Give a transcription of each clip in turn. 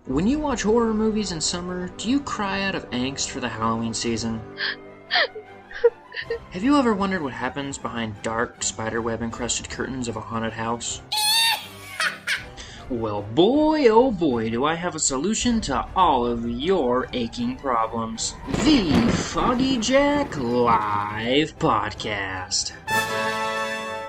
When you watch horror movies in summer, do you cry out of angst for the Halloween season? Have you ever wondered what happens behind dark, spiderweb-encrusted curtains of a haunted house? Well, boy, oh boy, do I have a solution to all of your aching problems. The Foggy Jack Live Podcast,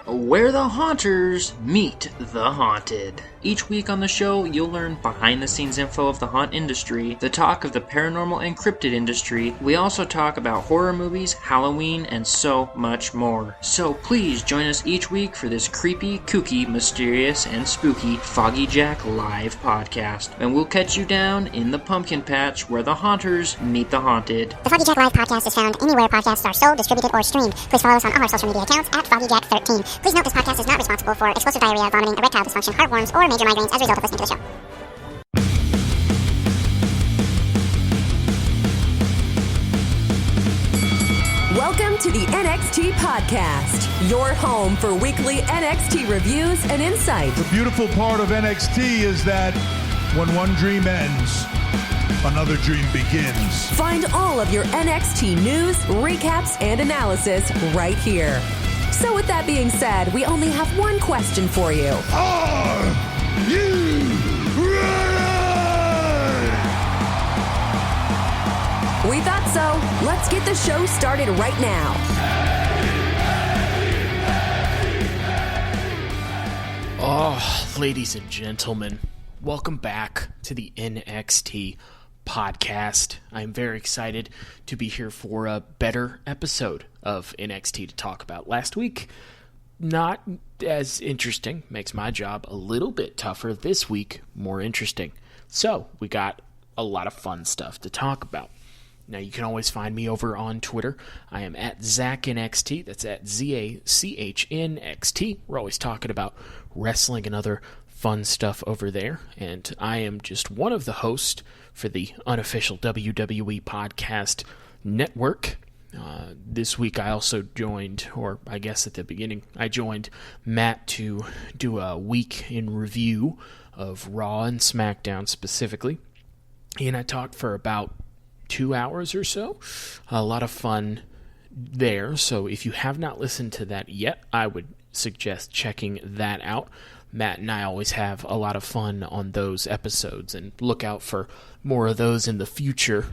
where the haunters meet the haunted. Each week on the show, you'll learn behind-the-scenes info of the haunt industry, the talk of the paranormal and cryptid industry. We also talk about horror movies, Halloween, and so much more. So please join us each week for this creepy, kooky, mysterious, and spooky Foggy Jack Live Podcast. And we'll catch you down in the pumpkin patch where the haunters meet the haunted. The Foggy Jack Live Podcast is found anywhere podcasts are sold, distributed, or streamed. Please follow us on all our social media accounts at FoggyJack13. Please note this podcast is not responsible for explosive diarrhea, vomiting, erectile dysfunction, heartworms, or major migraines as a result of listening to the show. Welcome to the NXT Podcast, your home for weekly NXT reviews and insight. The beautiful part of NXT is that when one dream ends, another dream begins. Find all of your NXT news, recaps, and analysis right here. So with that being said, we only have one question for you. Are you ready? We thought so. Let's get the show started right now. Oh, ladies and gentlemen, welcome back to the NXT Podcast. I'm very excited to be here for a better episode of NXT to talk about. Last week, not as interesting, makes my job a little bit tougher. This week, more interesting. So, we got a lot of fun stuff to talk about. Now, you can always find me over on Twitter. I am at ZachNXT. That's at ZACHNXT. We're always talking about wrestling and other fun stuff over there. And I am just one of the hosts for the unofficial WWE Podcast Network. This week I also joined, or I guess at the beginning, I joined Matt to do a week in review of Raw and SmackDown specifically. And I talked for about 2 hours or so. A lot of fun there. So if you have not listened to that yet, I would suggest checking that out. Matt and I always have a lot of fun on those episodes, and look out for more of those in the future,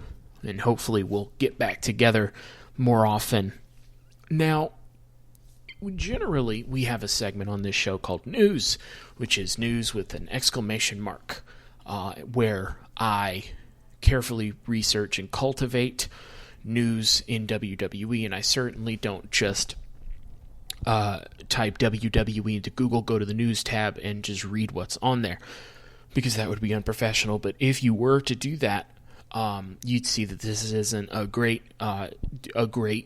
and hopefully we'll get back together more often. Now, generally we have a segment on this show called News, which is news with an exclamation mark, where I carefully research and cultivate news in WWE, and I certainly don't just type WWE into Google, go to the news tab, and just read what's on there, because that would be unprofessional. But if you were to do that, you'd see that this isn't a great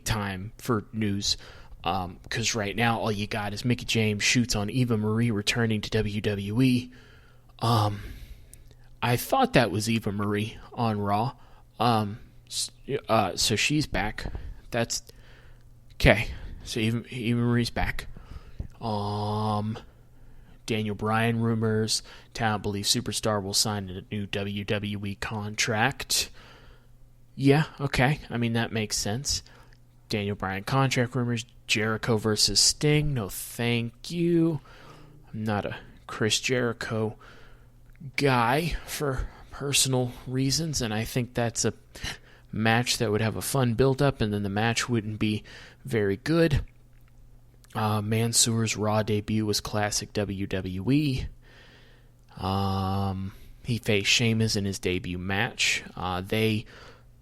time for news, because right now all you got is Mickie James shoots on Eva Marie returning to WWE. I thought that was Eva Marie on Raw. So she's back. That's okay. So Eva Marie's back. Daniel Bryan rumors. Talent believes Superstar will sign a new WWE contract. Yeah, okay. I mean, that makes sense. Daniel Bryan contract rumors. Jericho versus Sting. No, thank you. I'm not a Chris Jericho guy for personal reasons, and I think that's a match that would have a fun build-up, and then the match wouldn't be very good. Mansoor's Raw debut was classic WWE. He faced Sheamus in his debut match. They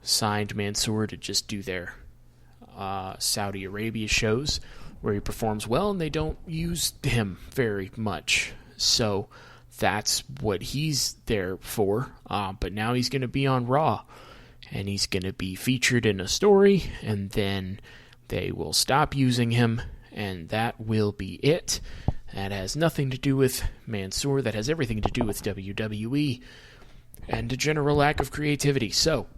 signed Mansoor to just do their Saudi Arabia shows where he performs well, and they don't use him very much. So that's what he's there for. But now he's going to be on Raw, and he's going to be featured in a story, and then they will stop using him, and that will be it. That has nothing to do with Mansoor. That has everything to do with WWE and a general lack of creativity. So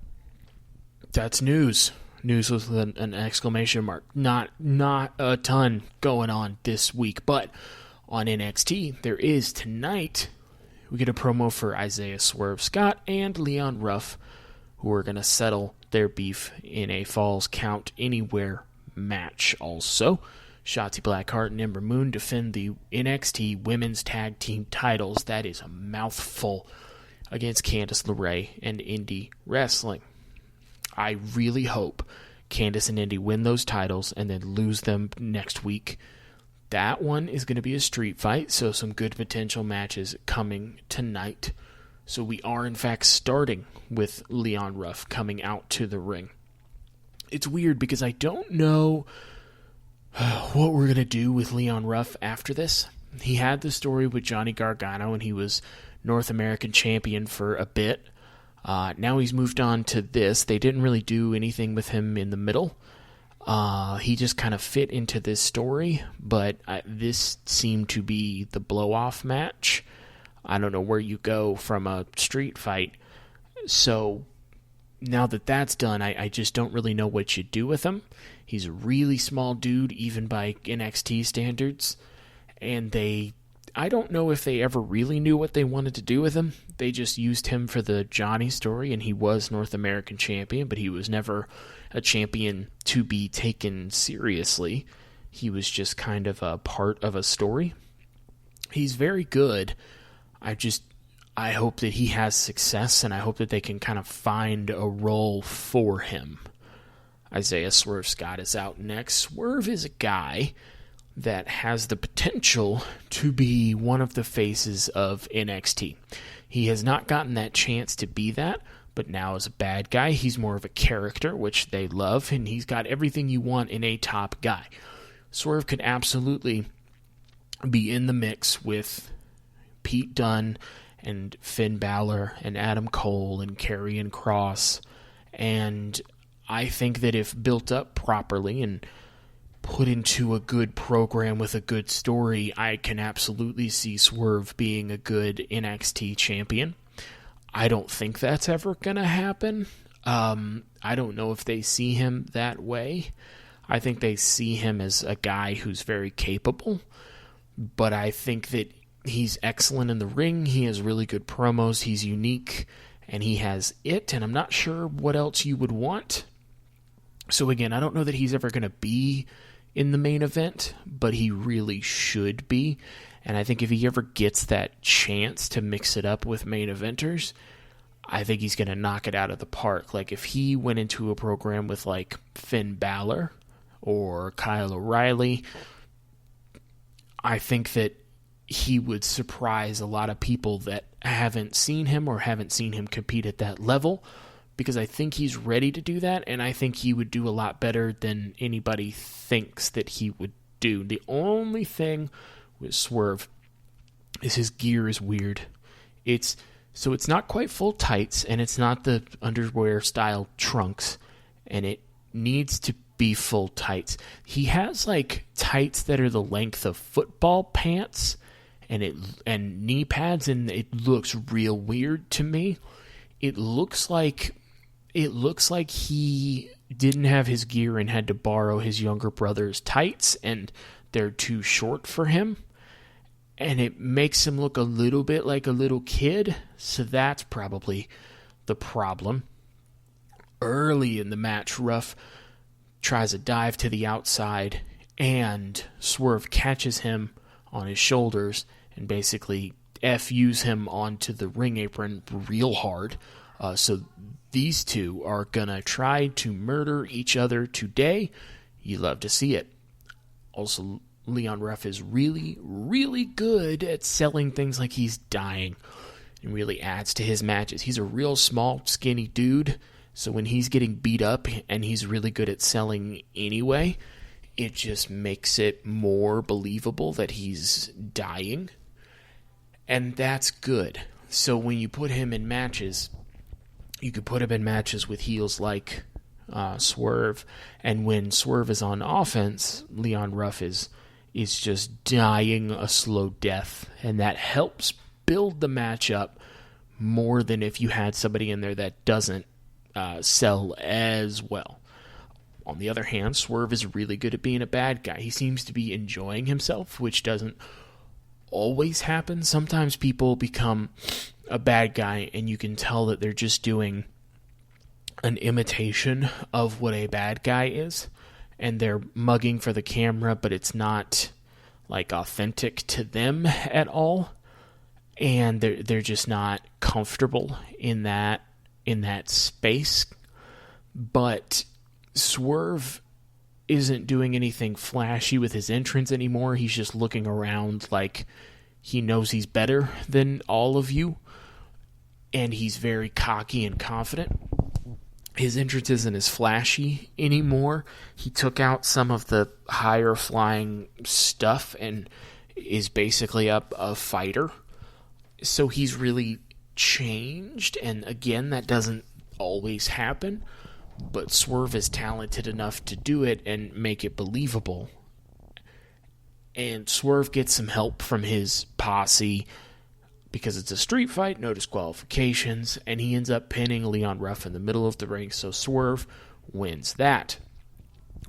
that's news. News with an exclamation mark. Not a ton going on this week, but on NXT there is tonight. we get a promo for Isaiah Swerve Scott and Leon Ruff, who are going to settle their beef in a Falls Count Anywhere match. Also, Shotzi Blackheart and Ember Moon defend the NXT Women's Tag Team titles. That is a mouthful, against Candice LeRae and Indie Wrestling. I really hope Candice and Indy win those titles and then lose them next week. That one is going to be a street fight, so some good potential matches coming tonight. So we are, in fact, starting with Leon Ruff coming out to the ring. It's weird because I don't know what we're going to do with Leon Ruff after this. He had the story with Johnny Gargano, and he was North American champion for a bit. Now he's moved on to this. They didn't really do anything with him in the middle. He just kind of fit into this story, but this seemed to be the blow-off match. I don't know where you go from a street fight. So now that that's done, I just don't really know what you do with him. He's a really small dude, even by NXT standards. And I don't know if they ever really knew what they wanted to do with him. They just used him for the Johnny story, and he was North American champion, but he was never a champion to be taken seriously. He was just kind of a part of a story. He's very good. I hope that he has success, and I hope that they can kind of find a role for him. Isaiah Swerve Scott is out next. Swerve is a guy that has the potential to be one of the faces of NXT. He has not gotten that chance to be that, but now as a bad guy, he's more of a character, which they love, and he's got everything you want in a top guy. Swerve could absolutely be in the mix with Pete Dunne and Finn Balor and Adam Cole and Karrion Kross, and I think that if built up properly and put into a good program with a good story, I can absolutely see Swerve being a good NXT champion. I don't think that's ever going to happen. I don't know if they see him that way. I think they see him as a guy who's very capable, but I think that he's excellent in the ring. He has really good promos. He's unique, and he has it, and I'm not sure what else you would want. So again, I don't know that he's ever going to be in the main event, but he really should be. And I think if he ever gets that chance to mix it up with main eventers, I think he's going to knock it out of the park. Like if he went into a program with like Finn Balor or Kyle O'Reilly, I think that he would surprise a lot of people that haven't seen him or haven't seen him compete at that level, because I think he's ready to do that, and I think he would do a lot better than anybody thinks that he would do. The only thing with Swerve is his gear is weird. It's not quite full tights, and it's not the underwear-style trunks, and it needs to be full tights. He has, like, tights that are the length of football pants and knee pads, and it looks real weird to me. It looks like he didn't have his gear and had to borrow his younger brother's tights, and they're too short for him. And it makes him look a little bit like a little kid, so that's probably the problem. Early in the match, Ruff tries a dive to the outside, and Swerve catches him on his shoulders and basically FUs him onto the ring apron real hard. So these two are going to try to murder each other today. You love to see it. Also, Leon Ruff is really, really good at selling things like he's dying. It really adds to his matches. He's a real small, skinny dude, so when he's getting beat up and he's really good at selling anyway, it just makes it more believable that he's dying. And that's good. So when you put him in matches, you could put him in matches with heels like Swerve, and when Swerve is on offense, Leon Ruff is just dying a slow death, and that helps build the match up more than if you had somebody in there that doesn't sell as well. On the other hand, Swerve is really good at being a bad guy. He seems to be enjoying himself, which doesn't always happen. Sometimes people become a bad guy and you can tell that they're just doing an imitation of what a bad guy is, and they're mugging for the camera, but it's not like authentic to them at all, and they're just not comfortable in that space. But Swerve isn't doing anything flashy with his entrance anymore. He's just looking around like he knows he's better than all of you, and he's very cocky and confident. His entrance isn't as flashy anymore. He took out some of the higher flying stuff and is basically a fighter. So he's really changed, and again, that doesn't always happen, but Swerve is talented enough to do it and make it believable. And Swerve gets some help from his posse because it's a street fight, no disqualifications, and he ends up pinning Leon Ruff in the middle of the ring, so Swerve wins. That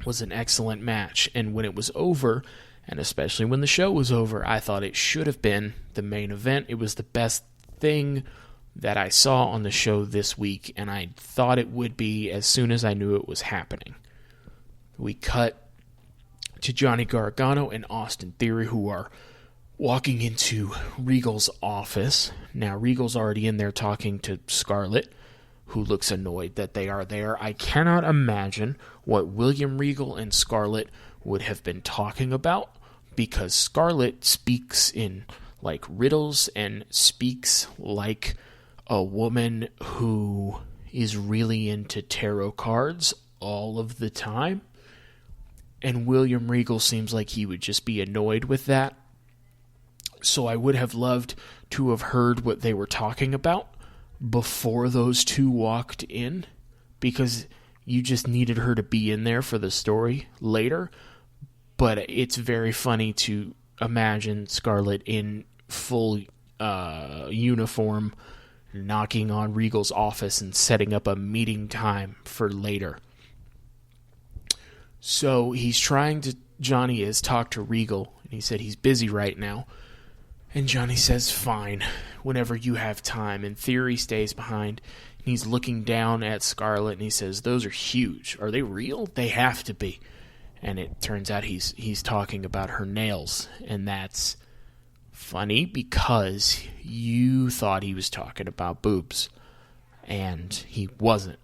was an excellent match, and when it was over, and especially when the show was over, I thought it should have been the main event. It was the best thing that I saw on the show this week, and I thought it would be as soon as I knew it was happening. We cut to Johnny Gargano and Austin Theory, who are walking into Regal's office. Now, Regal's already in there talking to Scarlett, who looks annoyed that they are there. I cannot imagine what William Regal and Scarlett would have been talking about, because Scarlett speaks in like riddles and speaks like a woman who is really into tarot cards all of the time. And William Regal seems like he would just be annoyed with that. So I would have loved to have heard what they were talking about before those two walked in, because you just needed her to be in there for the story later. But it's very funny to imagine Scarlett in full uniform knocking on Regal's office and setting up a meeting time for later. So Johnny is talk to Regal, and he said he's busy right now. And Johnny says, fine, whenever you have time. And Theory stays behind, and he's looking down at Scarlett, and he says, those are huge. Are they real? They have to be. And it turns out he's talking about her nails, and that's funny because you thought he was talking about boobs, and he wasn't.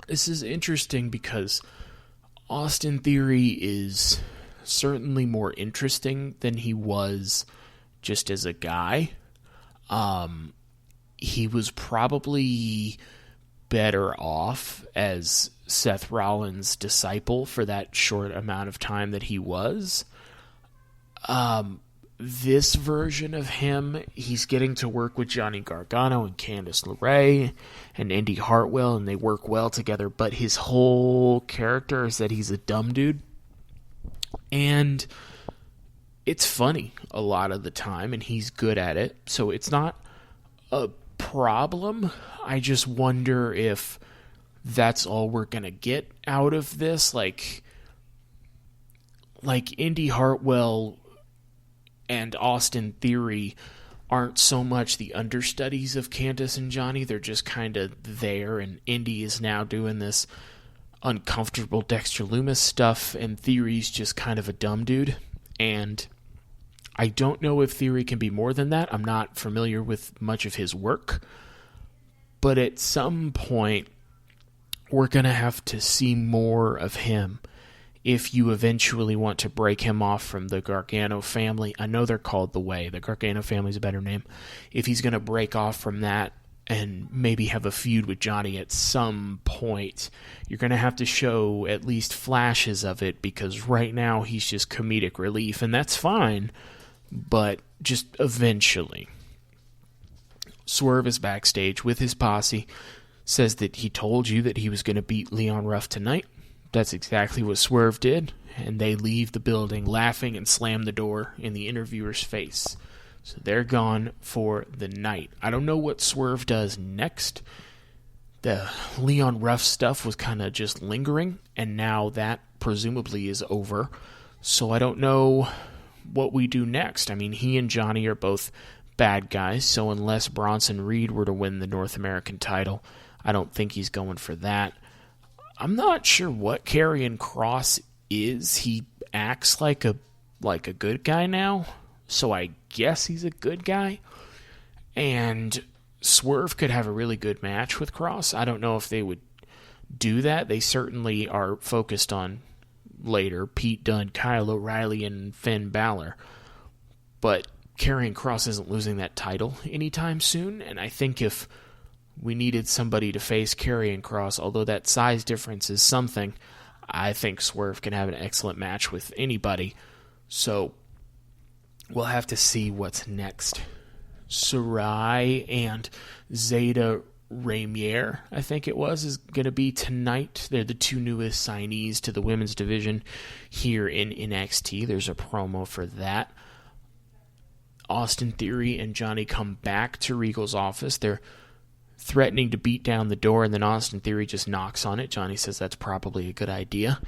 This is interesting because Austin Theory is certainly more interesting than he was just as a guy. He was probably better off as Seth Rollins' disciple for that short amount of time that he was. This version of him, he's getting to work with Johnny Gargano and Candice LeRae and Indy Hartwell, and they work well together, but his whole character is that he's a dumb dude. And it's funny a lot of the time, and he's good at it, so it's not a problem. I just wonder if that's all we're gonna get out of this. Like Indy Hartwell and Austin Theory aren't so much the understudies of Candice and Johnny. They're just kind of there, and Indy is now doing this uncomfortable Dexter Lumis stuff, and Theory's just kind of a dumb dude. And I don't know if Theory can be more than that. I'm not familiar with much of his work. But at some point, we're going to have to see more of him if you eventually want to break him off from the Gargano family. I know they're called The Way. The Gargano family is a better name. If he's going to break off from that and maybe have a feud with Johnny at some point, you're going to have to show at least flashes of it, because right now he's just comedic relief, and that's fine, but just eventually. Swerve is backstage with his posse, says that he told you that he was going to beat Leon Ruff tonight. That's exactly what Swerve did, and they leave the building laughing and slam the door in the interviewer's face. So they're gone for the night. I don't know what Swerve does next. The Leon Ruff stuff was kind of just lingering, and now that presumably is over. So I don't know what we do next. I mean, he and Johnny are both bad guys, so unless Bronson Reed were to win the North American title, I don't think he's going for that. I'm not sure what Karrion Kross is. He acts like a good guy now, so I guess he's a good guy. And Swerve could have a really good match with Kross. I don't know if they would do that. They certainly are focused on later Pete Dunne, Kyle O'Reilly, and Finn Balor. But Karrion Kross isn't losing that title anytime soon, and I think if we needed somebody to face Karrion Kross, although that size difference is something, I think Swerve can have an excellent match with anybody. So we'll have to see what's next. Sarai and Zeta Ramier, I think it was, is going to be tonight. They're the two newest signees to the women's division here in NXT. There's a promo for that. Austin Theory and Johnny come back to Regal's office. They're threatening to beat down the door, and then Austin Theory just knocks on it. Johnny says that's probably a good idea.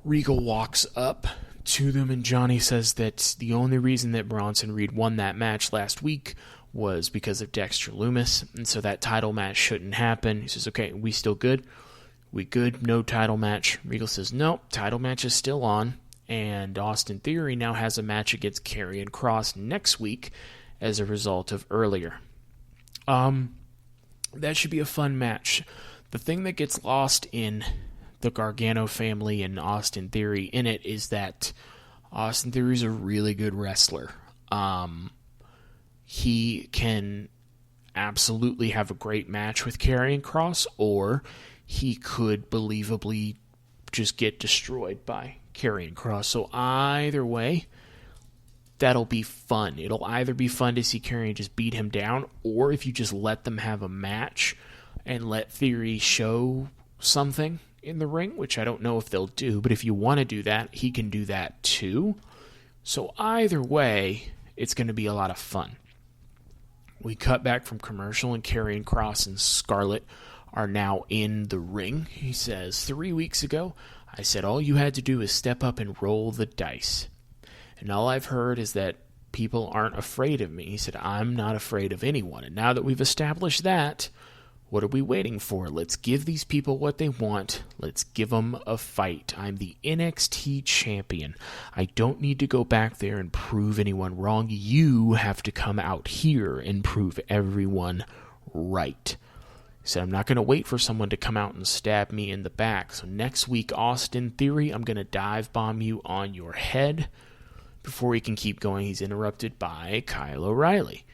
Regal walks up to them, and Johnny says that the only reason that Bronson Reed won that match last week was because of Dexter Lumis, and so that title match shouldn't happen. He says, okay, we still good? We good? No title match? Regal says, no, title match is still on, and Austin Theory now has a match against Karrion Kross next week as a result of earlier. That should be a fun match. The thing that gets lost in the Gargano family and Austin Theory in it is that Austin Theory is a really good wrestler. He can absolutely have a great match with Karrion Kross, or he could believably just get destroyed by Karrion Kross. So either way, that'll be fun. It'll either be fun to see Karrion just beat him down, or if you just let them have a match and let Theory show something in the ring, which I don't know if they'll do, but if you want to do that, he can do that too. So either way, it's going to be a lot of fun. We cut back from commercial, and Karrion Kross and Scarlett are now in the ring. He says, 3 weeks ago, I said all you had to do is step up and roll the dice. And all I've heard is that people aren't afraid of me. He said, I'm not afraid of anyone. And now that we've established that, what are we waiting for? Let's give these people what they want. Let's give them a fight. I'm the NXT champion. I don't need to go back there and prove anyone wrong. You have to come out here and prove everyone right. He said, I'm not going to wait for someone to come out and stab me in the back. So next week, Austin Theory, I'm going to dive bomb you on your head. Before he can keep going, he's interrupted by Kyle O'Reilly.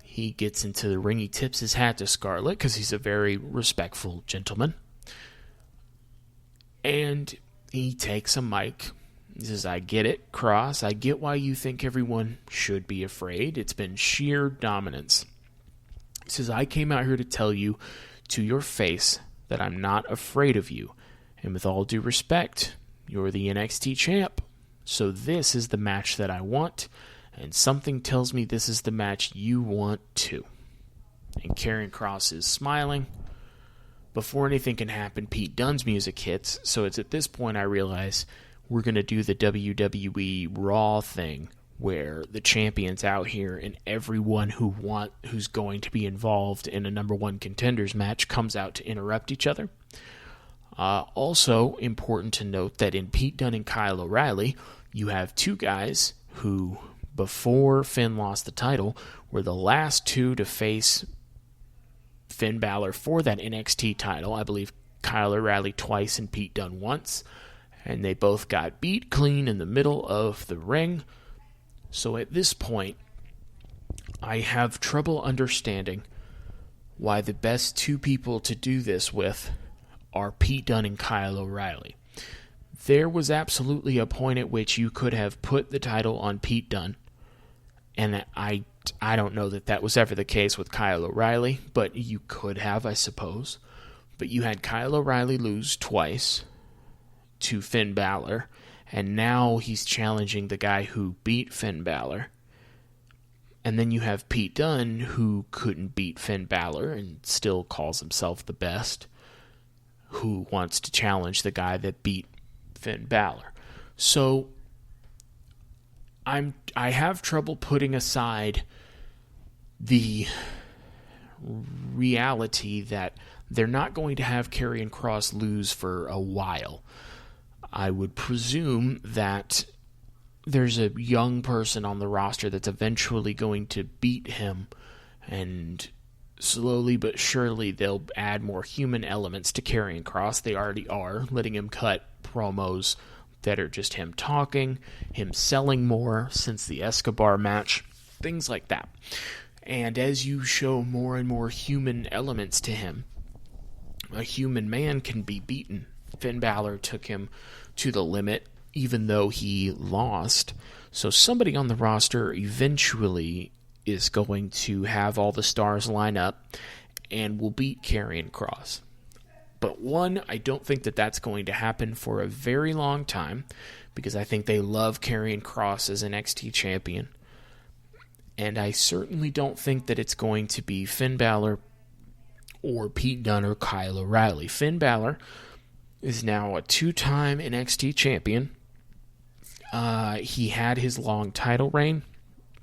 He gets into the ring. He tips his hat to Scarlett because he's a very respectful gentleman. And he takes a mic. He says, I get it, Kross. I get why you think everyone should be afraid. It's been sheer dominance. He says, I came out here to tell you to your face that I'm not afraid of you. And with all due respect, you're the NXT champ. So this is the match that I want, and something tells me this is the match you want too. And Karrion Kross is smiling. Before anything can happen, Pete Dunne's music hits, so it's at this point I realize we're going to do the WWE Raw thing, where the champion's out here and everyone who's going to be involved in a number one contenders match comes out to interrupt each other. Also important to note that in Pete Dunne and Kyle O'Reilly, you have two guys who, before Finn lost the title, were the last two to face Finn Balor for that NXT title. I believe Kyle O'Reilly twice and Pete Dunne once. And they both got beat clean in the middle of the ring. So at this point, I have trouble understanding why the best two people to do this with are Pete Dunne and Kyle O'Reilly. There was absolutely a point at which you could have put the title on Pete Dunne, and I don't know that was ever the case with Kyle O'Reilly, but you could have, I suppose. But you had Kyle O'Reilly lose twice to Finn Balor, and now he's challenging the guy who beat Finn Balor. And then you have Pete Dunne, who couldn't beat Finn Balor and still calls himself the best, who wants to challenge the guy that beat Finn Balor. So I have trouble putting aside the reality that they're not going to have Karrion Kross lose for a while. I would presume that there's a young person on the roster that's eventually going to beat him, and slowly but surely they'll add more human elements to Karrion Kross. They already are, letting him cut promos that are just him talking, him selling more since the Escobar match, things like that. And as you show more and more human elements to him, a human man can be beaten. Finn Balor took him to the limit, even though he lost. So somebody on the roster eventually is going to have all the stars line up and will beat Karrion Kross. But one, I don't think that that's going to happen for a very long time, because I think they love Karrion Kross as NXT champion. And I certainly don't think that it's going to be Finn Balor or Pete Dunne or Kyle O'Reilly. Finn Balor is now a 2-time NXT champion. He had his long title reign.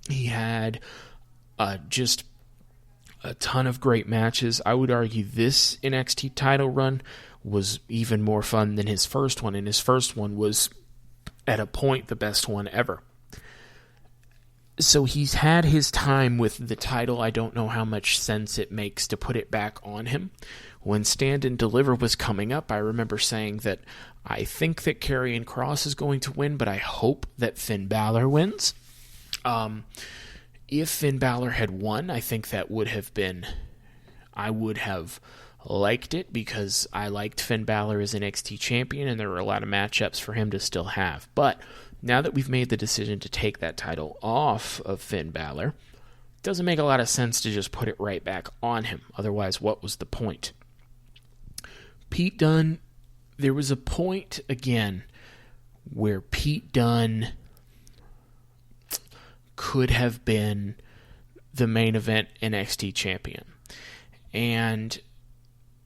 He had just a ton of great matches. I would argue this NXT title run was even more fun than his first one, and his first one was, at a point, the best one ever. So he's had his time with the title. I don't know how much sense it makes to put it back on him. When Stand and Deliver was coming up, I remember saying that I think that Karrion Kross is going to win, but I hope that Finn Balor wins. If Finn Balor had won, I think that would have been... I would have liked it, because I liked Finn Balor as NXT champion, and there were a lot of matchups for him to still have. But now that we've made the decision to take that title off of Finn Balor, it doesn't make a lot of sense to just put it right back on him. Otherwise, what was the point? Pete Dunne, there was a point, again, where Pete Dunne could have been the main event NXT champion. And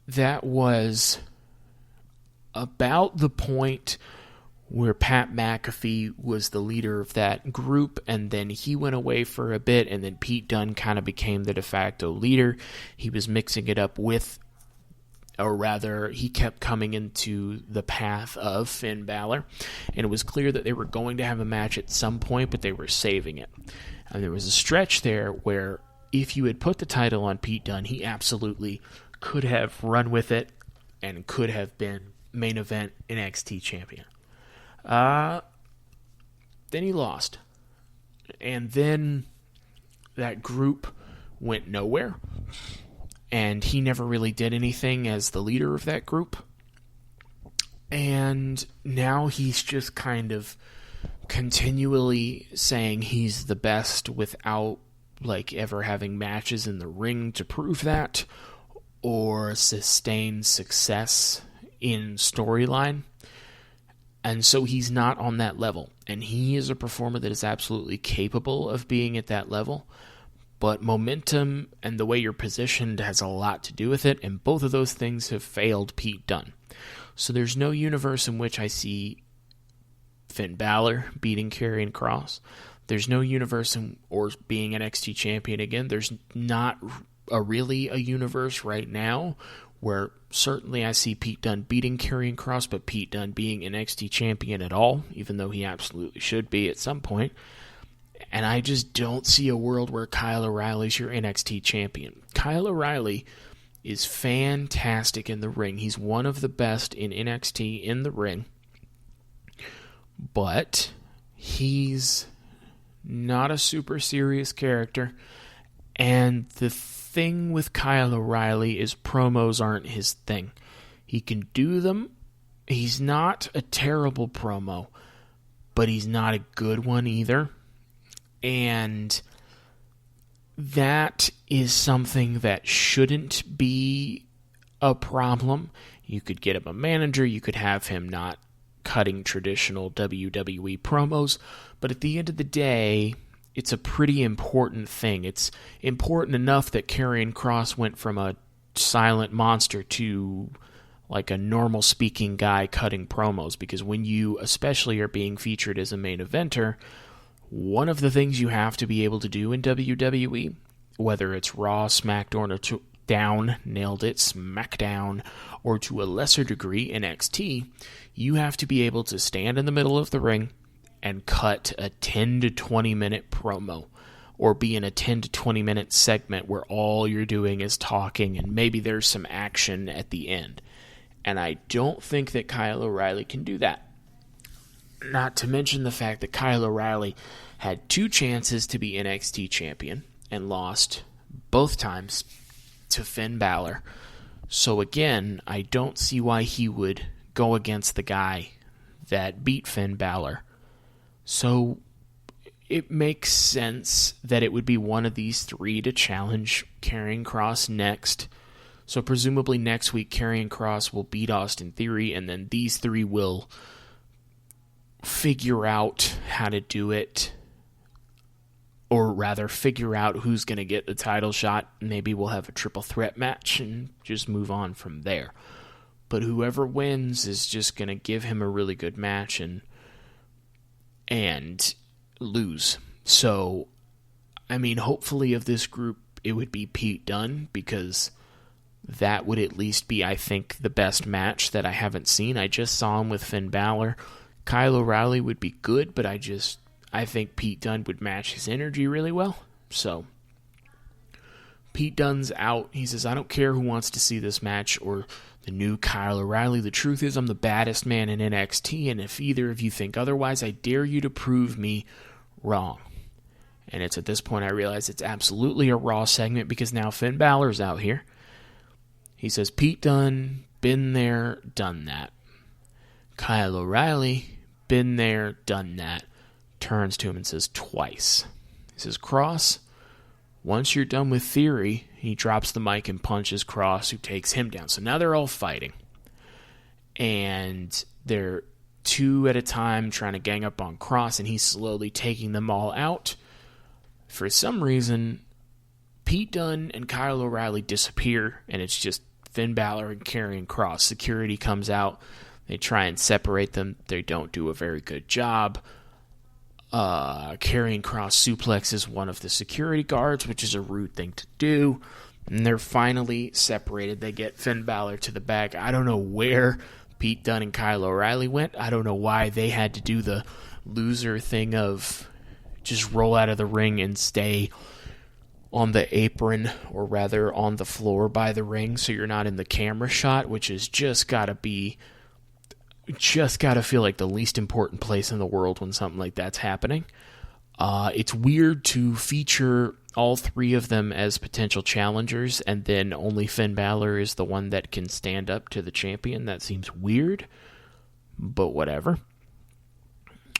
that was about the point where Pat McAfee was the leader of that group, and then he went away for a bit, and then Pete Dunne kind of became the de facto leader. He was mixing it up with, or rather, he kept coming into the path of Finn Balor, and it was clear that they were going to have a match at some point, but they were saving it. And there was a stretch there where if you had put the title on Pete Dunne, he absolutely could have run with it and could have been main event NXT champion. Then he lost. And then that group went nowhere. And he never really did anything as the leader of that group. And now he's just kind of continually saying he's the best without ever having matches in the ring to prove that, or sustained success in storyline. And so he's not on that level. And he is a performer that is absolutely capable of being at that level. But momentum and the way you're positioned has a lot to do with it. And both of those things have failed Pete Dunne. So there's no universe in which I see Finn Balor beating Karrion Kross. There's no universe or being NXT champion again. There's not really a universe right now where certainly I see Pete Dunne beating Karrion Kross, but Pete Dunne being NXT champion at all, even though he absolutely should be at some point. And I just don't see a world where Kyle O'Reilly's your NXT champion. Kyle O'Reilly is fantastic in the ring. He's one of the best in NXT in the ring. But he's not a super serious character. And the thing with Kyle O'Reilly is promos aren't his thing. He can do them. He's not a terrible promo, but he's not a good one either. And that is something that shouldn't be a problem. You could get him a manager. You could have him not cutting traditional WWE promos. But at the end of the day, it's a pretty important thing. It's important enough that Karrion Kross went from a silent monster to a normal speaking guy cutting promos, because when you especially are being featured as a main eventer, one of the things you have to be able to do in WWE, whether it's Raw, SmackDown, or SmackDown, or to a lesser degree NXT, you have to be able to stand in the middle of the ring and cut a 10 to 20 minute promo, or be in a 10 to 20 minute segment where all you're doing is talking and maybe there's some action at the end. And I don't think that Kyle O'Reilly can do that. Not to mention the fact that Kyle O'Reilly had 2 chances to be NXT champion and lost both times to Finn Balor. So again, I don't see why he would go against the guy that beat Finn Balor. So it makes sense that it would be one of these 3 to challenge Karrion Kross next. So presumably next week, Karrion Kross will beat Austin Theory, and then these 3 will figure out how to do it, or rather figure out who's going to get the title shot. Maybe we'll have a triple threat match and just move on from there. But whoever wins is just going to give him a really good match and lose. So, I mean, hopefully of this group, it would be Pete Dunne, because that would at least be, I think, the best match that I haven't seen. I just saw him with Finn Balor. Kyle O'Reilly would be good, but I think Pete Dunne would match his energy really well. So, Pete Dunne's out. He says, I don't care who wants to see this match or the new Kyle O'Reilly. The truth is, I'm the baddest man in NXT, and if either of you think otherwise, I dare you to prove me wrong. And it's at this point I realize it's absolutely a Raw segment, because now Finn Balor's out here. He says, Pete Dunne, been there, done that. Kyle O'Reilly, been there, done that. Turns to him and says twice. He says, Kross, once you're done with Theory, he drops the mic and punches Kross, who takes him down. So now they're all fighting. And they're 2 at a time trying to gang up on Kross, and he's slowly taking them all out. For some reason, Pete Dunne and Kyle O'Reilly disappear, and it's just Finn Balor and Karrion Kross. Security comes out. They try and separate them. They don't do a very good job. Karrion Kross suplexes one of the security guards, which is a rude thing to do. And they're finally separated. They get Finn Balor to the back. I don't know where Pete Dunne and Kyle O'Reilly went. I don't know why they had to do the loser thing of just roll out of the ring and stay on the apron, or rather on the floor by the ring, so you're not in the camera shot, which is just gotta feel like the least important place in the world when something like that's happening. It's weird to feature all 3 of them as potential challengers, and then only Finn Balor is the one that can stand up to the champion. That seems weird, but whatever.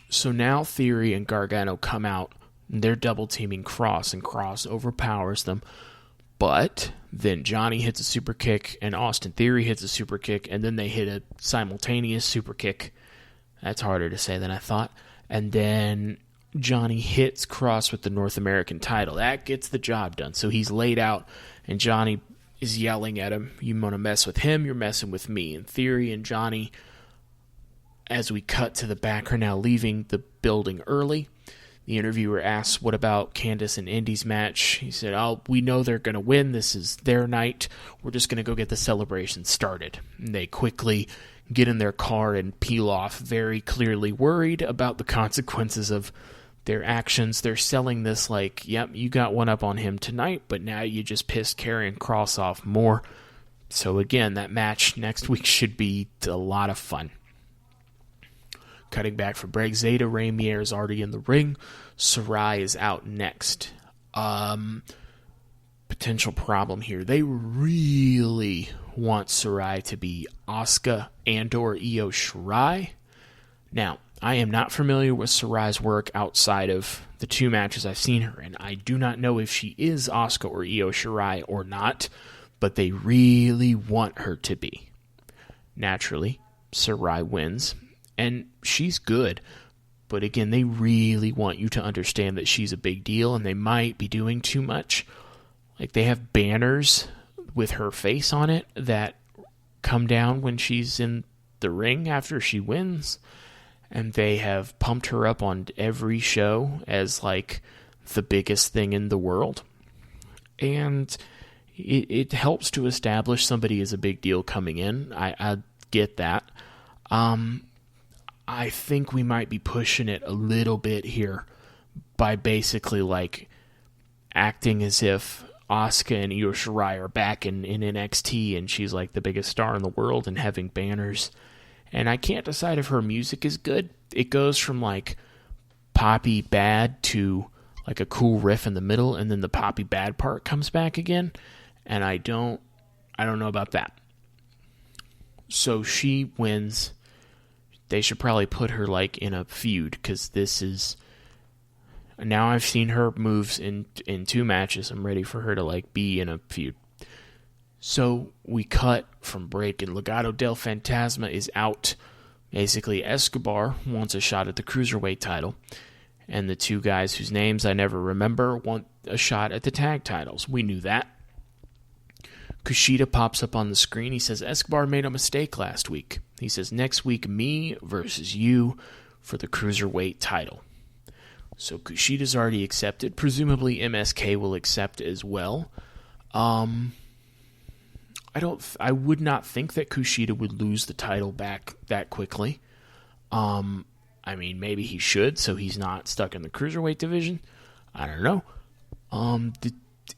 So now Theory and Gargano come out, and they're double-teaming Kross, and Kross overpowers them. But then Johnny hits a super kick, and Austin Theory hits a super kick, and then they hit a simultaneous super kick. That's harder to say than I thought. And then Johnny hits Kross with the North American title. That gets the job done. So he's laid out, and Johnny is yelling at him, you want to mess with him, you're messing with me. And Theory and Johnny, as we cut to the back, are now leaving the building early. The interviewer asks, what about Candice and Indy's match? He said, we know they're going to win. This is their night. We're just going to go get the celebration started. And they quickly get in their car and peel off, very clearly worried about the consequences of their actions. They're selling this like, yep, you got one up on him tonight, but now you just pissed Karrion Kross off more. So again, that match next week should be a lot of fun. Cutting back for break, Zeta Rainier is already in the ring. Sarai is out next. Potential problem here. They really want Sarai to be Asuka and or Io Shirai. Now, I am not familiar with Sarai's work outside of the 2 matches I've seen her in. I do not know if she is Asuka or Io Shirai or not, but they really want her to be. Naturally, Sarai wins. And she's good, but again, they really want you to understand that she's a big deal, and they might be doing too much. Like, they have banners with her face on it that come down when she's in the ring after she wins, and they have pumped her up on every show as like the biggest thing in the world. And it helps to establish somebody as a big deal coming in. I get that. I think we might be pushing it a little bit here by basically like acting as if Asuka and Io Shirai are back in NXT and she's like the biggest star in the world and having banners. And I can't decide if her music is good. It goes from like poppy bad to like a cool riff in the middle, and then the poppy bad part comes back again. And I don't know about that. So she wins. They should probably put her like in a feud, because this is... Now I've seen her moves in 2 matches. I'm ready for her to like be in a feud. So we cut from break, and Legado del Fantasma is out. Basically, Escobar wants a shot at the Cruiserweight title, and the 2 guys whose names I never remember want a shot at the tag titles. We knew that. Kushida pops up on the screen. He says, Escobar made a mistake last week. He says, next week, me versus you for the Cruiserweight title. So Kushida's already accepted. Presumably MSK will accept as well. I would not think that Kushida would lose the title back that quickly. I mean, maybe he should, so he's not stuck in the Cruiserweight division. I don't know. The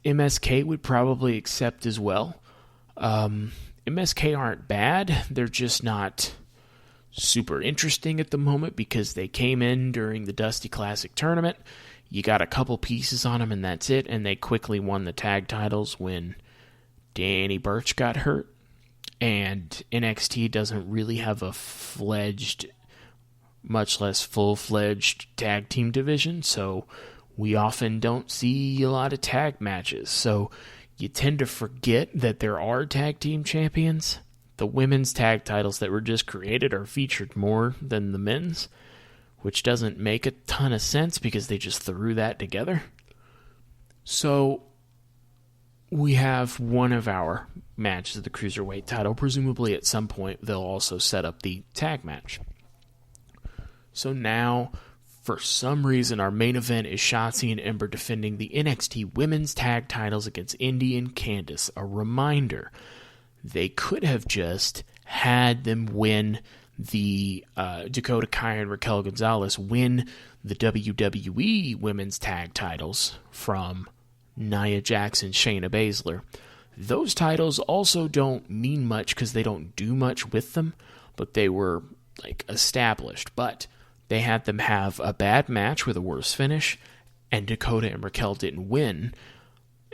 MSK would probably accept as well. MSK aren't bad. They're just not super interesting at the moment because they came in during the Dusty Classic tournament. You got a couple pieces on them and that's it, and they quickly won the tag titles when Danny Burch got hurt. And NXT doesn't really have a fledged, much less full-fledged tag team division, so we often don't see a lot of tag matches. So you tend to forget that there are tag team champions. The women's tag titles that were just created are featured more than the men's, which doesn't make a ton of sense because they just threw that together. So we have one of our matches of the Cruiserweight title. Presumably at some point they'll also set up the tag match. So now, for some reason, our main event is Shotzi and Ember defending the NXT women's tag titles against Indy and Candice. A reminder, they could have just had them win the Dakota Kai and Raquel Gonzalez win the WWE women's tag titles from Nia Jax and Shayna Baszler. Those titles also don't mean much because they don't do much with them, but they were like established. But they had them have a bad match with a worse finish, and Dakota and Raquel didn't win.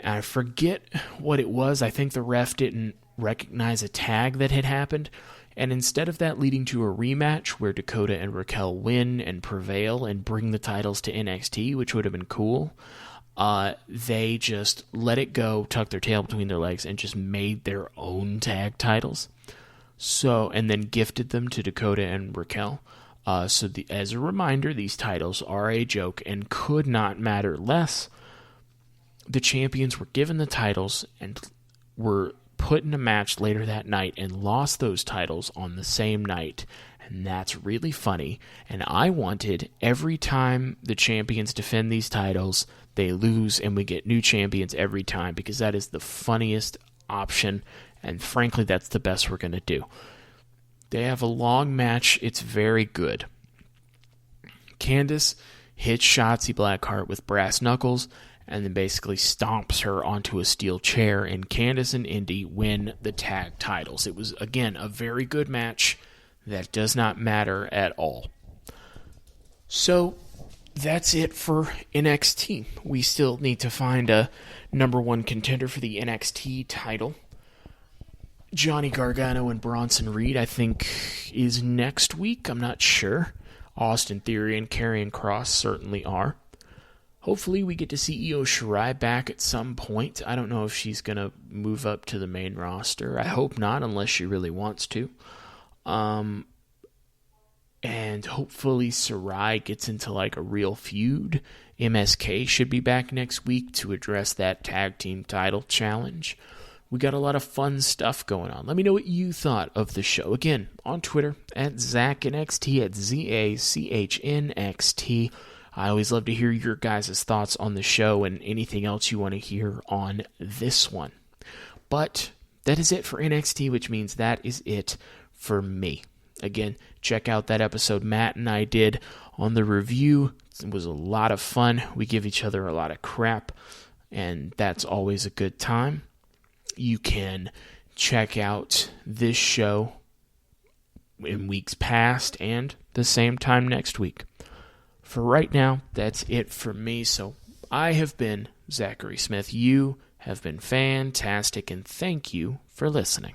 I forget what it was. I think the ref didn't recognize a tag that had happened, and instead of that leading to a rematch where Dakota and Raquel win and prevail and bring the titles to NXT, which would have been cool, they just let it go, tucked their tail between their legs, and just made their own tag titles. So, and then gifted them to Dakota and Raquel. As a reminder, these titles are a joke and could not matter less. The champions were given the titles and were put in a match later that night and lost those titles on the same night. And that's really funny. And I wanted every time the champions defend these titles, they lose and we get new champions every time, because that is the funniest option. And frankly, that's the best we're going to do. They have a long match. It's very good. Candice hits Shotzi Blackheart with brass knuckles and then basically stomps her onto a steel chair, and Candice and Indy win the tag titles. It was, again, a very good match that does not matter at all. So that's it for NXT. We still need to find a number 1 contender for the NXT title. Johnny Gargano and Bronson Reed, I think, is next week. I'm not sure. Austin Theory and Karrion Kross certainly are. Hopefully we get to see Io Shirai back at some point. I don't know if she's going to move up to the main roster. I hope not, unless she really wants to. And hopefully Shirai gets into like a real feud. MSK should be back next week to address that tag team title challenge. we got a lot of fun stuff going on. Let me know what you thought of the show. Again, on Twitter, at ZachNXT, at ZACHNXT. I always love to hear your guys' thoughts on the show and anything else you want to hear on this one. But that is it for NXT, which means that is it for me. Again, check out that episode Matt and I did on the review. It was a lot of fun. We give each other a lot of crap, and that's always a good time. You can check out this show in weeks past and the same time next week. For right now, that's it for me. So I have been Zachary Smith. You have been fantastic, and thank you for listening.